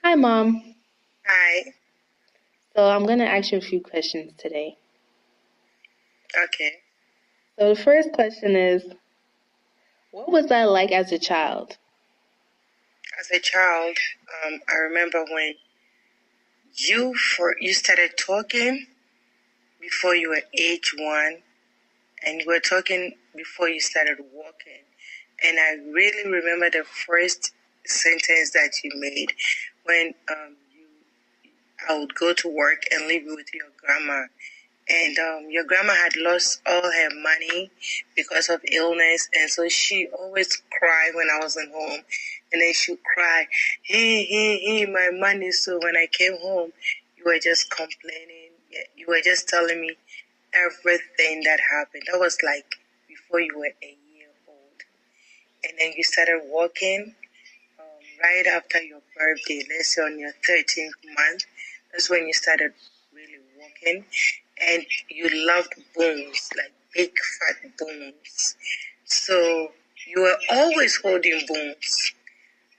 Hi, Mom. Hi. So I'm going to ask you a few questions today. Okay. So the first question is, what was that like as a child? As a child, I remember when you started talking before you were age 1, and you were talking before you started walking. And I really remember the first sentence that you made when I would go to work and live with your grandma. And your grandma had lost all her money because of illness, and so she always cried when I wasn't home. And then she would cry, hey, my money. So when I came home, you were just complaining. You were just telling me everything that happened. That was like before you were a year old. And then you started walking right after your birthday, let's say on your 13th month. That's when you started really walking. And you loved bones, like big fat bones. So you were always holding bones.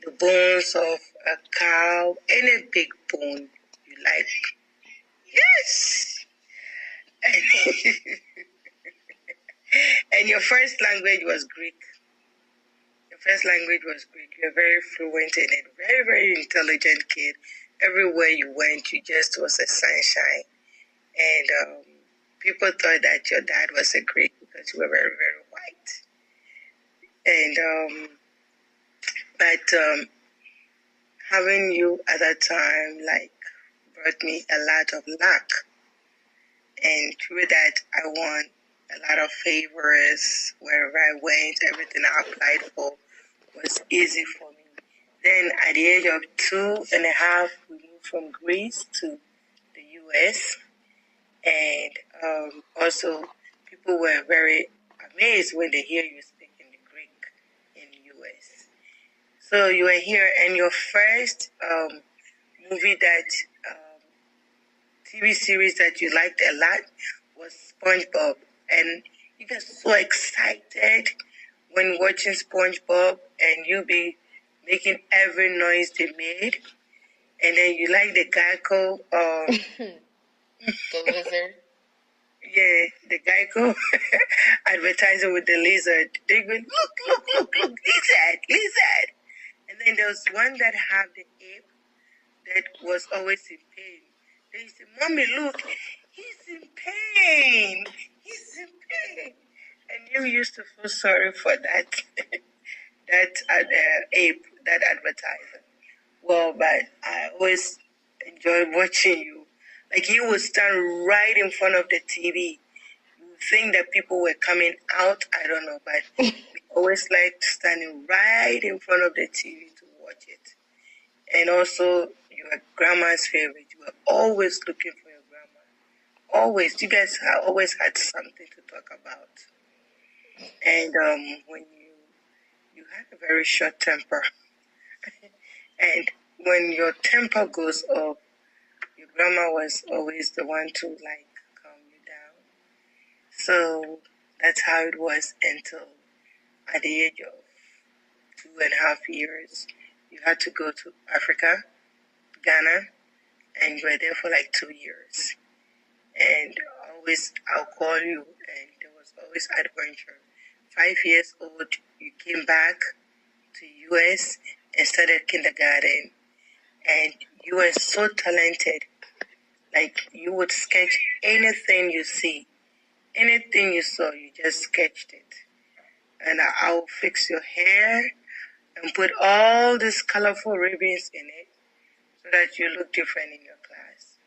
The bones of a cow, any big bone you like. Yes! And, and your first language was Greek. Your first language was Greek. You were very fluent in it. Very, very intelligent kid. Everywhere you went, you just was a sunshine. And people thought that your dad was a Greek because you were very, very white. And but having you at that time like brought me a lot of luck. And through that, I won a lot of favors wherever I went. Everything I applied for was easy for me. Then at the age of 2.5, we moved from Greece to the U.S. And also, people were very amazed when they hear you speaking the Greek in the U.S. So you were here, and your first movie that TV series that you liked a lot was SpongeBob, and you get so excited when watching SpongeBob, and you be making every noise they made, and then you like the Geico, The lizard. yeah, the Geico advertising with the lizard. They go, look, lizard. And then there was one that had the ape that was always in pain. They said, Mommy, look, he's in pain. He's in pain. And you used to feel sorry for that ape, that advertiser. Well, but I always enjoyed watching you. Like you would stand right in front of the TV. You would think that people were coming out. I don't know, but we always liked standing right in front of the TV to watch it. And also, you were grandma's favorite. You were always looking for your grandma. Always. You guys always had something to talk about. And when you had a very short temper. And when your temper goes up, your grandma was always the one to like calm you down. So that's how it was until at the age of 2.5 years, you had to go to Africa, Ghana, and you were there for like 2 years. And always I'll call you, and there was always adventure. 5 years old, you came back to US and started kindergarten, and you were so talented. Like you would sketch anything you see, anything you saw, you just sketched it. And I'll fix your hair and put all these colorful ribbons in it so that you look different in your class.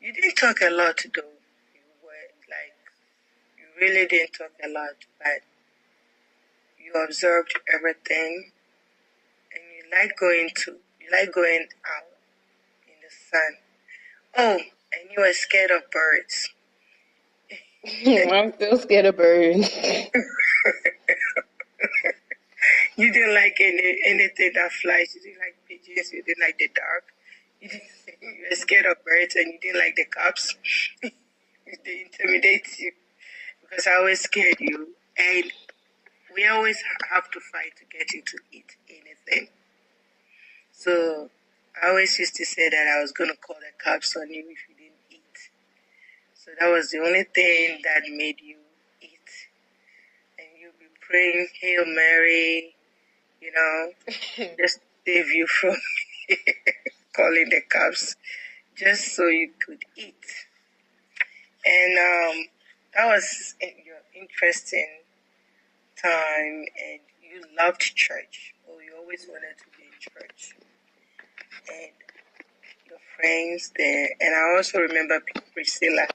You didn't talk a lot though. You really didn't talk a lot, but you observed everything, and you like going out in the sun. Oh, and you were scared of birds. I'm still scared of birds. You didn't like anything that flies. You didn't like pigeons. You didn't like the dark. You were scared of birds, and you didn't like the cops. They intimidate you because I always scared you, and we always have to fight to get you to eat anything. So I always used to say that I was going to call the cops on you if you didn't eat. So that was the only thing that made you eat. And you'll be praying, Hail Mary, just save you from calling the cops, just so you could eat. And that was your interesting time, and you loved church, or you always wanted to be in church. And your friends there, and I also remember Priscilla,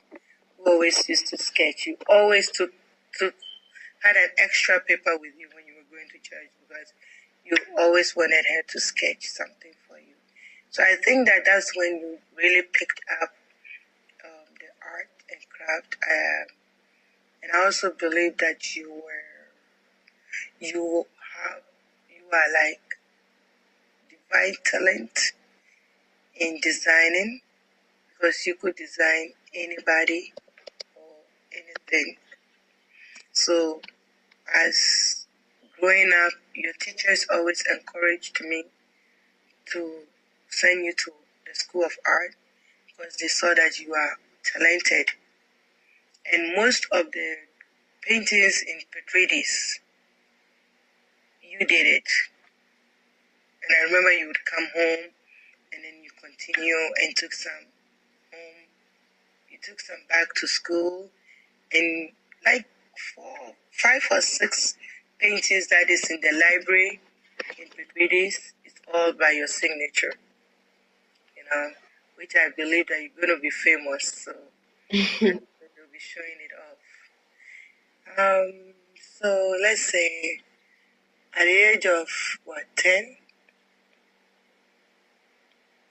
who always used to sketch. You always had an extra paper with you when you were going to church because you always wanted her to sketch something for you. So I think that that's when you really picked up the art and craft. And I also believe that you are like divine talent in designing, because you could design anybody or anything. So as growing up, your teachers always encouraged me to send you to the School of Art because they saw that you are talented. And most of the paintings in Petridis, you did it. And I remember you would come home and then you continue and took some home. You took some back to school, and like 5 or 6 paintings that is in the library in Petridis is all by your signature, which I believe that you're going to be famous. So you'll be showing it off. So let's say at the age of 10,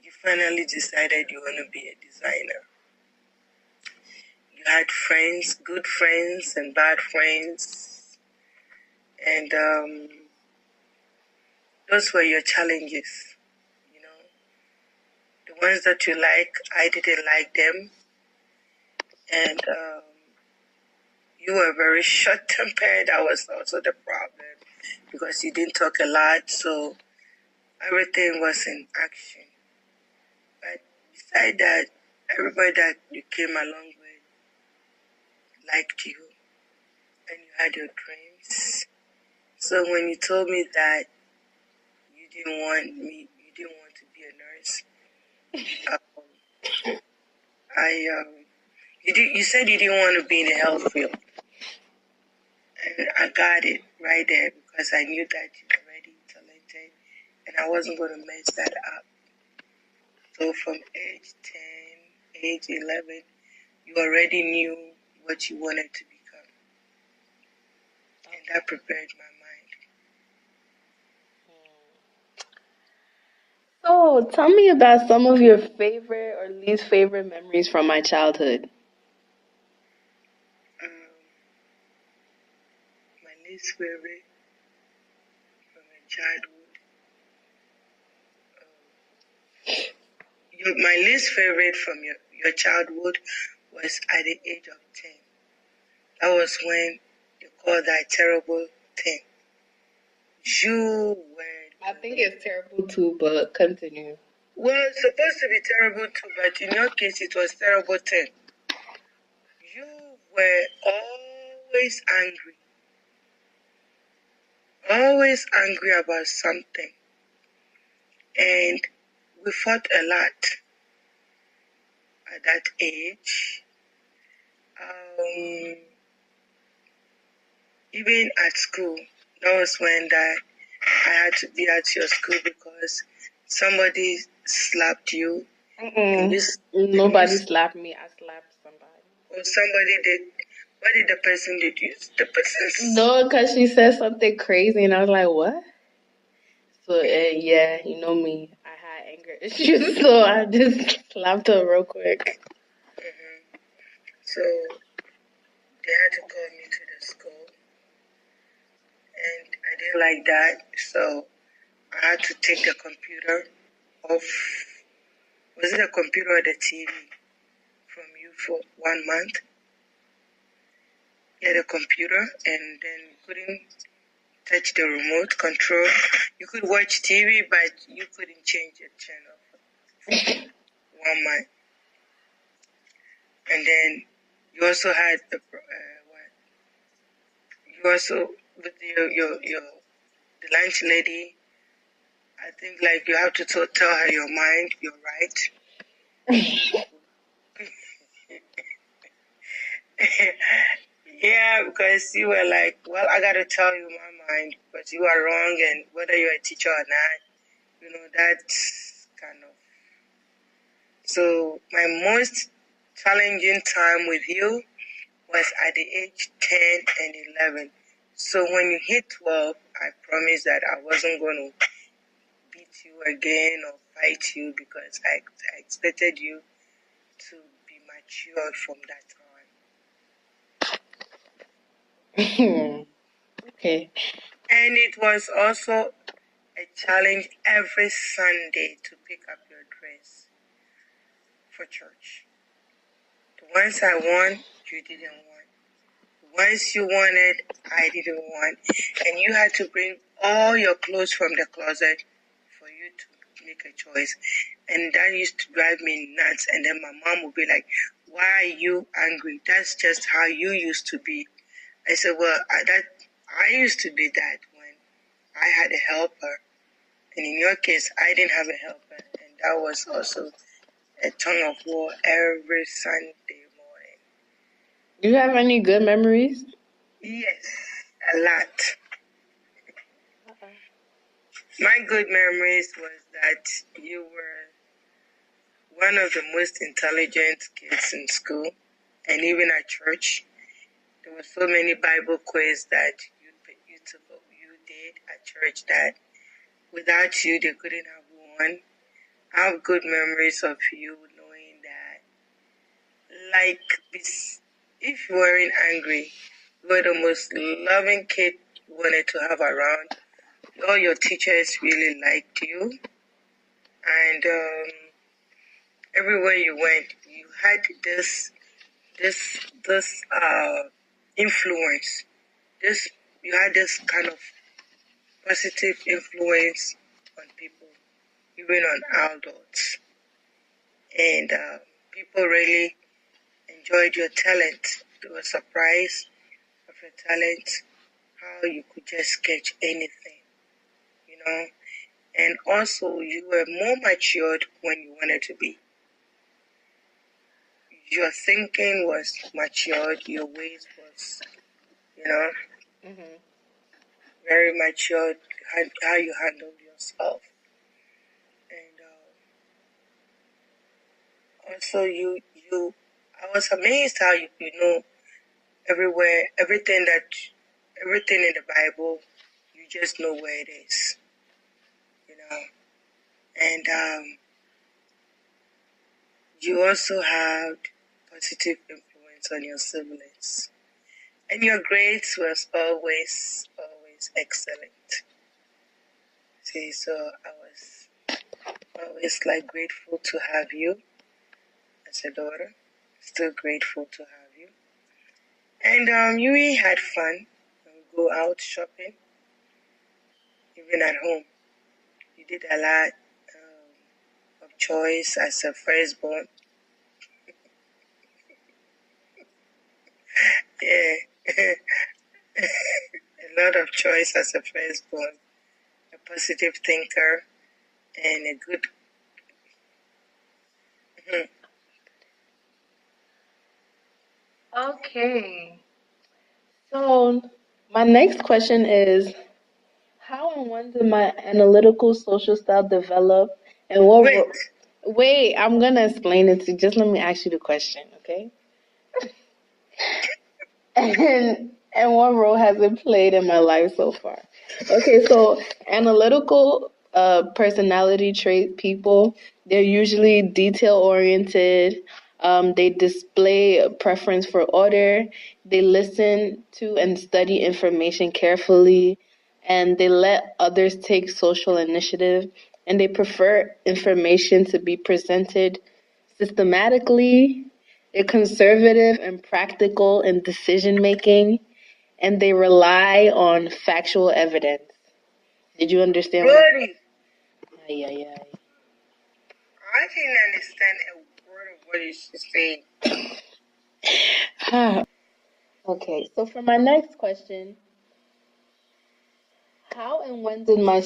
you finally decided you want to be a designer. You had friends, good friends and bad friends, and those were your challenges. The ones that you like, I didn't like them, and you were very short-tempered. That was also the problem because you didn't talk a lot, so everything was in action. But besides that, everybody that you came along with liked you, and you had your dreams. So when you told me that you didn't want to be a nurse, you said you didn't want to be in the health field. And I got it right there because I knew that you were already talented and I wasn't going to mess that up. So from age 10, age 11, you already knew what you wanted to become. And that prepared my mind. So, tell me about some of your favorite or least favorite memories from my childhood. My least favorite from my childhood. My least favorite from your childhood was at the age of 10. That was when you called that terrible thing. You were... I think it's terrible too, but continue. Well, it's supposed to be terrible too, but in your case, it was terrible thing. You were always angry about something. And we fought a lot at that age. Even at school, that was when I had to be at your school because somebody slapped you. Nobody slapped me. I slapped somebody. Or somebody did. What did the person do? The person... No, because she said something crazy, and I was like, what? So, yeah, you know me. I had anger issues, so I just slapped her real quick. Mm-hmm. So they had to call me to the school, and I didn't like that. So I had to take the computer off. Was it a computer or the TV from you for 1 month? Yeah, the computer, and then you couldn't touch the remote control. You could watch TV, but you couldn't change the channel. 1 month. And then you also had what? You also with the lunch lady. I think like you have to tell her your mind, you're right. Yeah, because you were like, well, I got to tell you my mind, but you are wrong, and whether you're a teacher or not, that's kind of. So my most challenging time with you was at the age 10 and 11. So when you hit 12, I promised that I wasn't going to beat you again or fight you because I expected you to be matured from that time. Okay. And it was also a challenge every Sunday to pick up your dress for church. The ones I won, you didn't want. The ones you wanted, I didn't want. And you had to bring all your clothes from the closet for you to make a choice. And that used to drive me nuts. And then my mom would be like, why are you angry? That's just how you used to be. I said, well, I used to be that when I had a helper. And in your case, I didn't have a helper. And that was also a tug of war every Sunday morning. Do you have any good memories? Yes, a lot. My good memories was that you were one of the most intelligent kids in school and even at church. There were so many Bible quiz that you did at church that without you, they couldn't have won. I have good memories of you knowing that, like, if you weren't angry, you were the most loving kid you wanted to have around. All your teachers really liked you. And everywhere you went, you had this influence. You had this kind of positive influence on people, even on adults. And people really enjoyed your talent. They were surprised of your talent, how you could just catch anything. And also, you were more matured when you wanted to be. Your thinking was matured, your ways was, very matured, how you handled yourself. And also, I was amazed how you know everywhere, everything in the Bible, you just know where it is, And you also had positive influence on your siblings. And your grades was always excellent. See, so I was always grateful to have you as a daughter. Still grateful to have you. And you really had fun. Go out shopping, even at home. You did a lot of choice as a firstborn. Yeah, a lot of choice as a firstborn. A positive thinker and a good. Okay. So my next question is, how and when did my analytical social style develop, and Wait, I'm gonna explain it to you. Just let me ask you the question, okay? And what role has it played in my life so far? Okay, so analytical personality trait people, they're usually detail oriented. They display a preference for order. They listen to and study information carefully, and they let others take social initiative. And they prefer information to be presented systematically. They're conservative and practical in decision making, and they rely on factual evidence. Did you understand what Really? Ay, ay, ay. didn't understand a word of what she's saying. Okay, so for my next question, how and when did my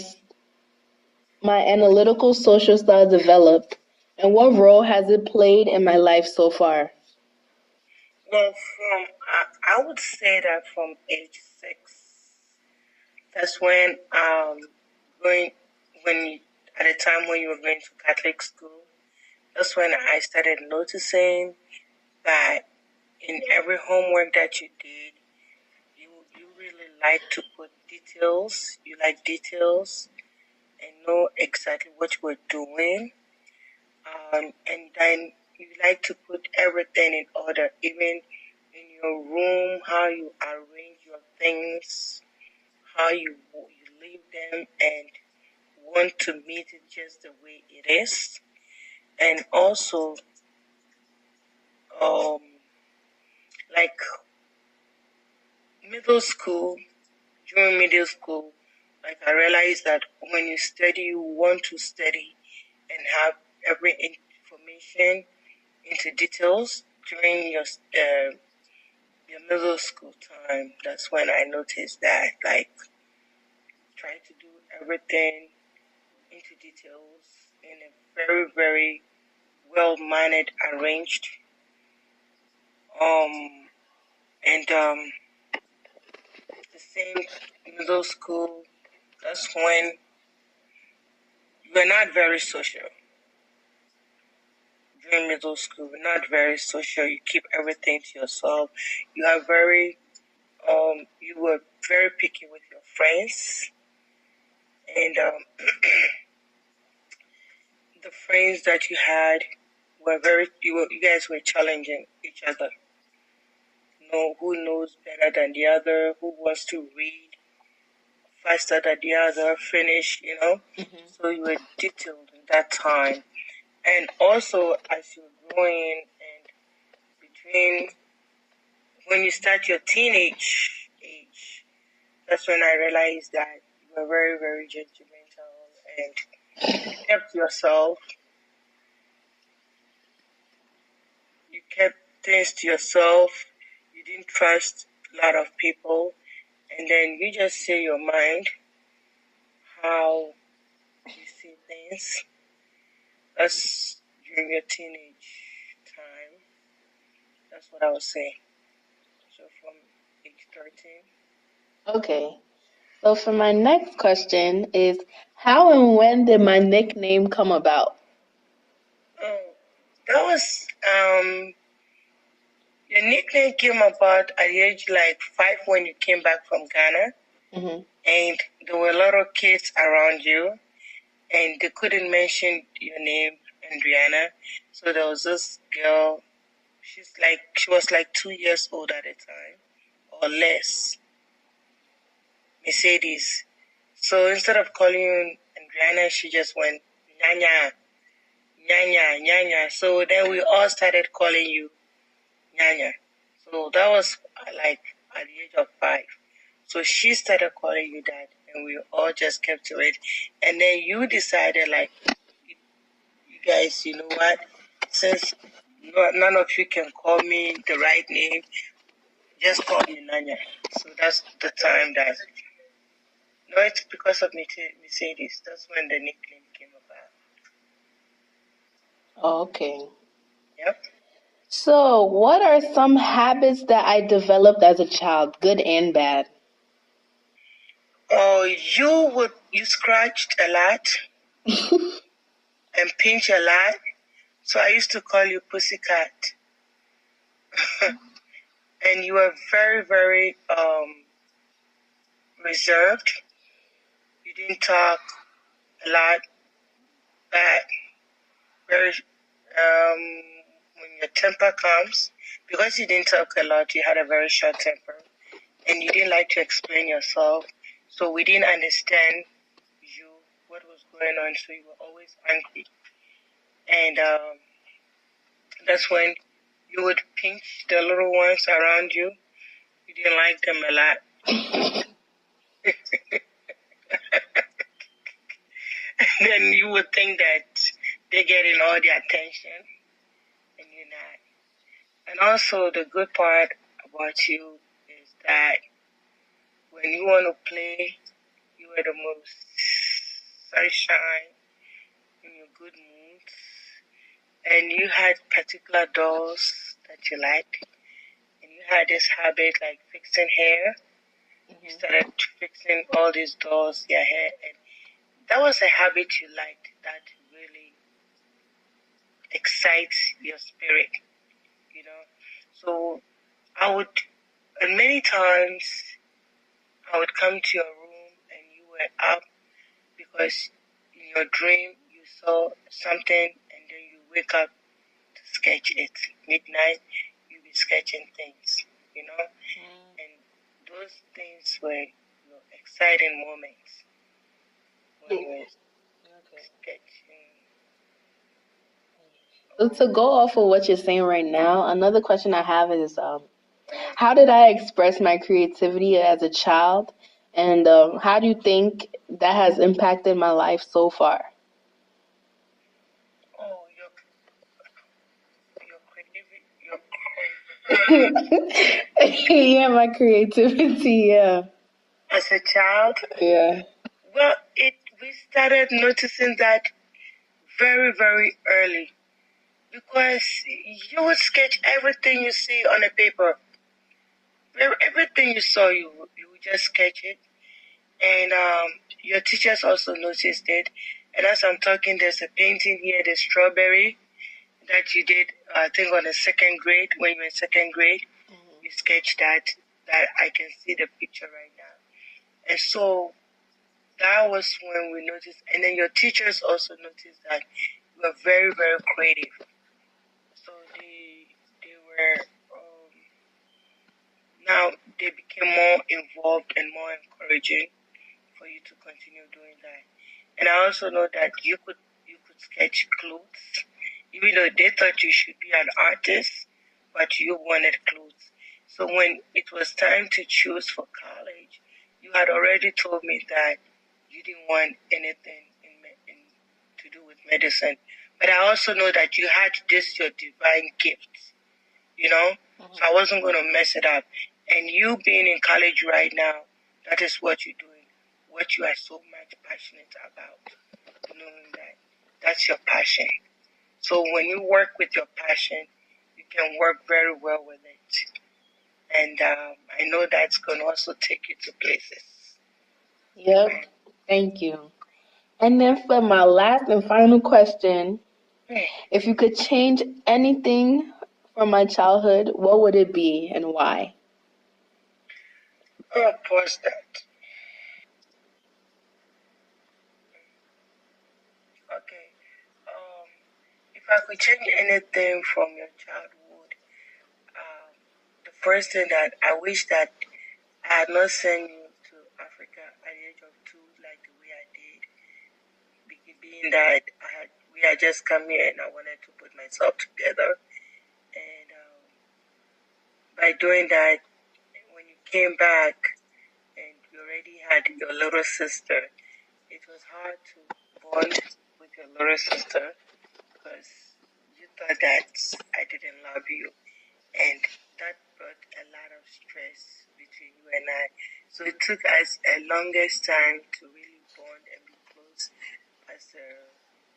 analytical social style develop, and what role has it played in my life so far? Well, I would say that from age 6, that's when going when at the time when you were going to Catholic school, that's when I started noticing that in every homework that you did, you really like to put details. You like details and know exactly what you were doing. And then you like to put everything in order, even in your room, how you arrange your things, how you leave them, and want to meet it just the way it is. And also, um, like middle school, during middle school, like I realized that when you study, you want to study and have every information into details during your middle school time. That's when I noticed that, like, try to do everything into details in a very, very well mannered, arranged. And the same middle school. That's when we're not very social. During middle school, we're not very social. You keep everything to yourself. You are very you were very picky with your friends, and the friends that you had were you guys were challenging each other. Know who knows better than the other, who wants to read faster than the other, finish, So you were detailed in that time. And also, as you're growing and between when you start your teenage age, that's when I realized that you were very, very judgmental and you kept yourself. You kept things to yourself. You didn't trust a lot of people. And then you just say your mind, how you see things. That's during your teenage time. That's what I would say. So from age 13. Okay, so for my next question is, how and when did my nickname come about? Oh, that was your nickname came about at the age like 5 when you came back from Ghana, Mm-hmm. and there were a lot of kids around you, and they couldn't mention your name, Adriana. So there was this girl. She was like 2 years old at the time, or less. Mercedes. So instead of calling you Adriana, she just went Nyanya, Nyanya, Nyanya. So then we all started calling you Nyanya. So that was like at the age of 5. So she started calling you that, and we all just kept to it. And then you decided, like, you guys, you know what? Since none of you can call me the right name, just call me Nanya. So that's the time that. No, it's because of Mercedes. That's when the nickname came about. Okay. Yep. So, what are some habits that I developed as a child, good and bad? Oh, you scratched a lot and pinch a lot. So I used to call you Pussycat. And you were very, very reserved. You didn't talk a lot, but very when your temper comes, because you didn't talk a lot, you had a very short temper, and you didn't like to explain yourself. So we didn't understand you, what was going on. So you were always angry, and that's when you would pinch the little ones around you. You didn't like them a lot. Then you would think that they're getting all the attention and you're not. And also the good part about you is that when you want to play, you are the most sunshine in your good moods. And you had particular dolls that you liked. And you had this habit like fixing hair. You started fixing all these dolls, their hair. And that was a habit you liked that really excites your spirit, you know. So I would, and many times I would come to your room and you were up because in your dream you saw something and then you wake up to sketch it. Midnight, you be sketching things, you know. And those things were exciting moments when you were sketching. So to go off of what you're saying right now, another question I have is, how did I express my creativity as a child, and how do you think that has impacted my life so far? Oh, your creativity, Yeah, my creativity. Yeah. as a child. Yeah. Well, we started noticing that very, very early because you would sketch everything you see on a paper. Everything you saw, you would just sketch it. And your teachers also noticed it. And as I'm talking, there's a painting here, the strawberry, that you did, I think, on the second grade, when you were in second grade. You sketched that I can see the picture right now. And so that was when we noticed. And then your teachers also noticed that you were very, very creative. So they were, now they became more involved and more encouraging for you to continue doing that. And I also know that you could sketch clothes, even though they thought you should be an artist, but you wanted clothes. So when it was time to choose for college, you had already told me that you didn't want anything to do with medicine. But I also know that you had this your divine gift, you know. So I wasn't going to mess it up. And you being in college right now, that is what you're doing, what you are so much passionate about, knowing that that's your passion. So when you work with your passion, you can work very well with it. And I know that's going to also take you to places. Yep. Thank you. And then for my last and final question, if you could change anything from my childhood, what would it be and why? Oh, pause that. Okay. If I could change anything from your childhood, the first thing that I wish that I had not sent you to Africa at the age of 2 like the way I did, being that we had just come here and I wanted to put myself together. And by doing that, when you came back and you already had your little sister, it was hard to bond with your little sister because you thought that I didn't love you. And that brought a lot of stress between you and I. So it took us a longest time to really bond and be close as a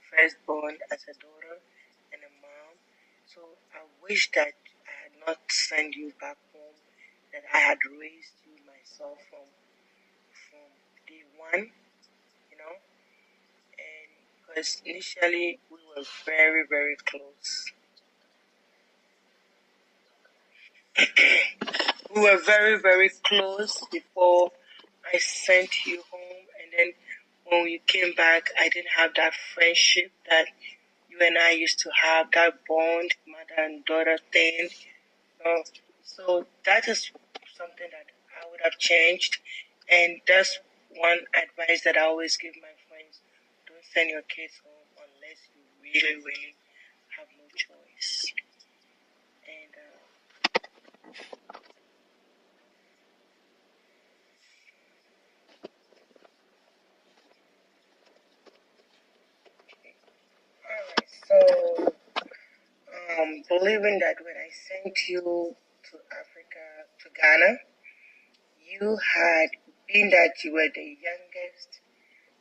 firstborn, as a daughter and a mom. So I wish that I had not sent you back home, that I had raised you myself from day one, you know, and because initially we were very, very close. We were very, very close before I sent you home. And then when you came back, I didn't have that friendship that you and I used to have, that bond, mother and daughter thing. So that is something that I would have changed. And that's one advice that I always give my friends. Don't send your kids home unless you really, really have no choice. And all right. I'm believing that when I sent you to Africa, to Ghana, you had, being that you were the youngest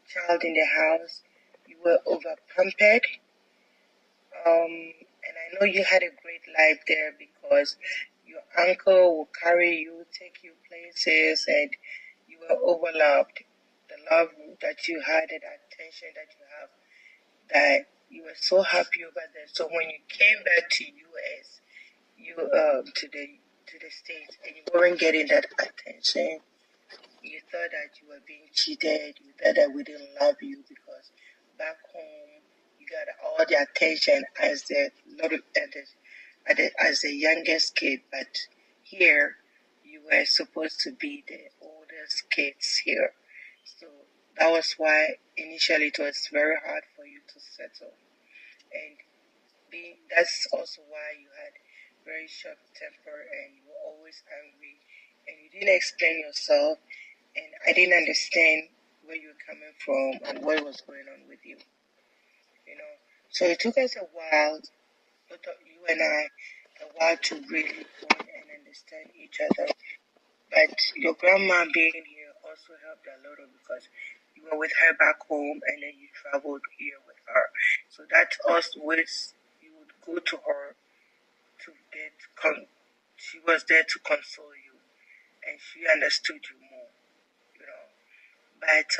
child in the house, you were over pampered. And I know you had a great life there because your uncle would carry you, take you places, and you were overloved. The love that you had and the attention that you have, that you were so happy over there. So when you came back to US, you to the States, and you weren't getting that attention, you thought that you were being cheated. You thought that we didn't love you because back home you got all the attention as the little as the youngest kid, but here you were supposed to be the oldest kids here. So that was why initially it was very hard for you to settle, and that's also why you had very short temper and you were always angry and you didn't explain yourself, and I didn't understand where you were coming from and what was going on with you. So it took us a while, both of you and I, a while to really bond and understand each other. But your grandma being here also helped a lot because you were with her back home and then you traveled here with her. So that's also ways you would go to her to she was there to console you and she understood you more. But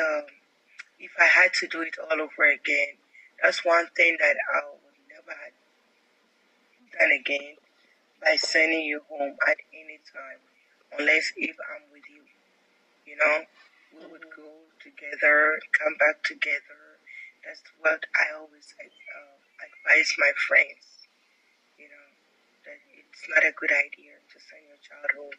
if I had to do it all over again, that's one thing that I would never have done again, by sending you home at any time, unless if I'm with you. We would go together, come back together. That's what I always advise my friends. That it's not a good idea to send your child home.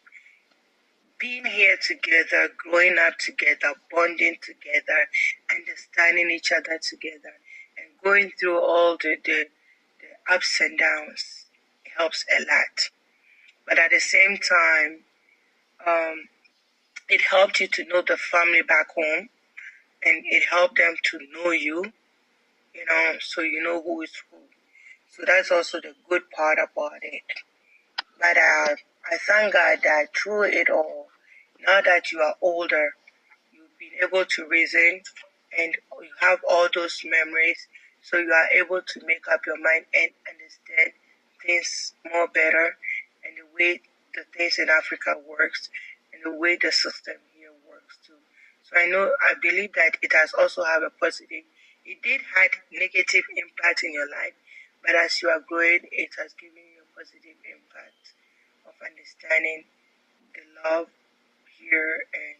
Being here together, growing up together, bonding together, understanding each other together, and going through all the ups and downs helps a lot. But at the same time, it helped you to know the family back home, and it helped them to know you, so you know who is who. So that's also the good part about it. But I thank God that through it all, now that you are older, you've been able to reason and you have all those memories, so you are able to make up your mind and understand things more better, and the way the things in Africa works and the way the system here works too. So I believe that it has also have a positive. It did have negative impact in your life, but as you are growing, it has given you a positive impact of understanding the love here and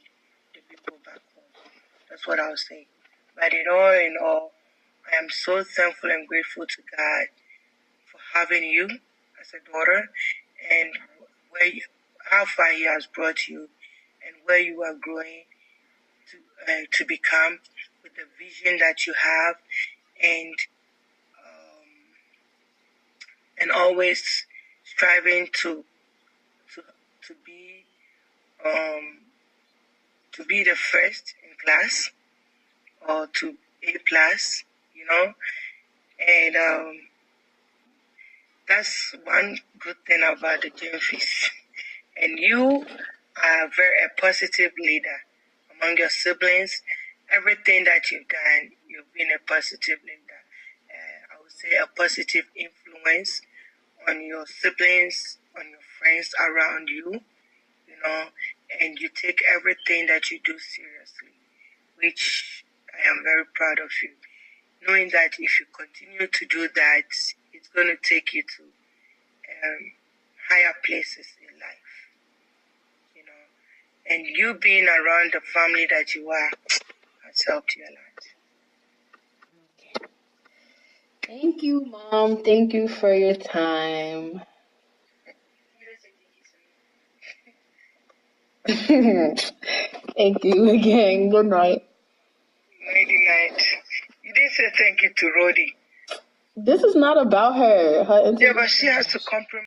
the people back home. That's what I'll say. But in all, I am so thankful and grateful to God for having you as a daughter, and how far He has brought you, and where you are growing to become, with the vision that you have, and always striving to be the first in class or to A plus, and that's one good thing about the Gyamfis. And you are a positive leader among your siblings. Everything that you've done, you've been a positive leader. I would say a positive influence on your siblings, on your friends around you, and you take everything that you do seriously, which I am very proud of you. Knowing that if you continue to do that, it's going to take you to higher places in life, And you being around the family that you are has helped you a lot. Thank you, Mom. Thank you for your time. Thank you again. Good night. Nighty night. You didn't say thank you to Rodi. This is not about her. Yeah, but she has to compromise.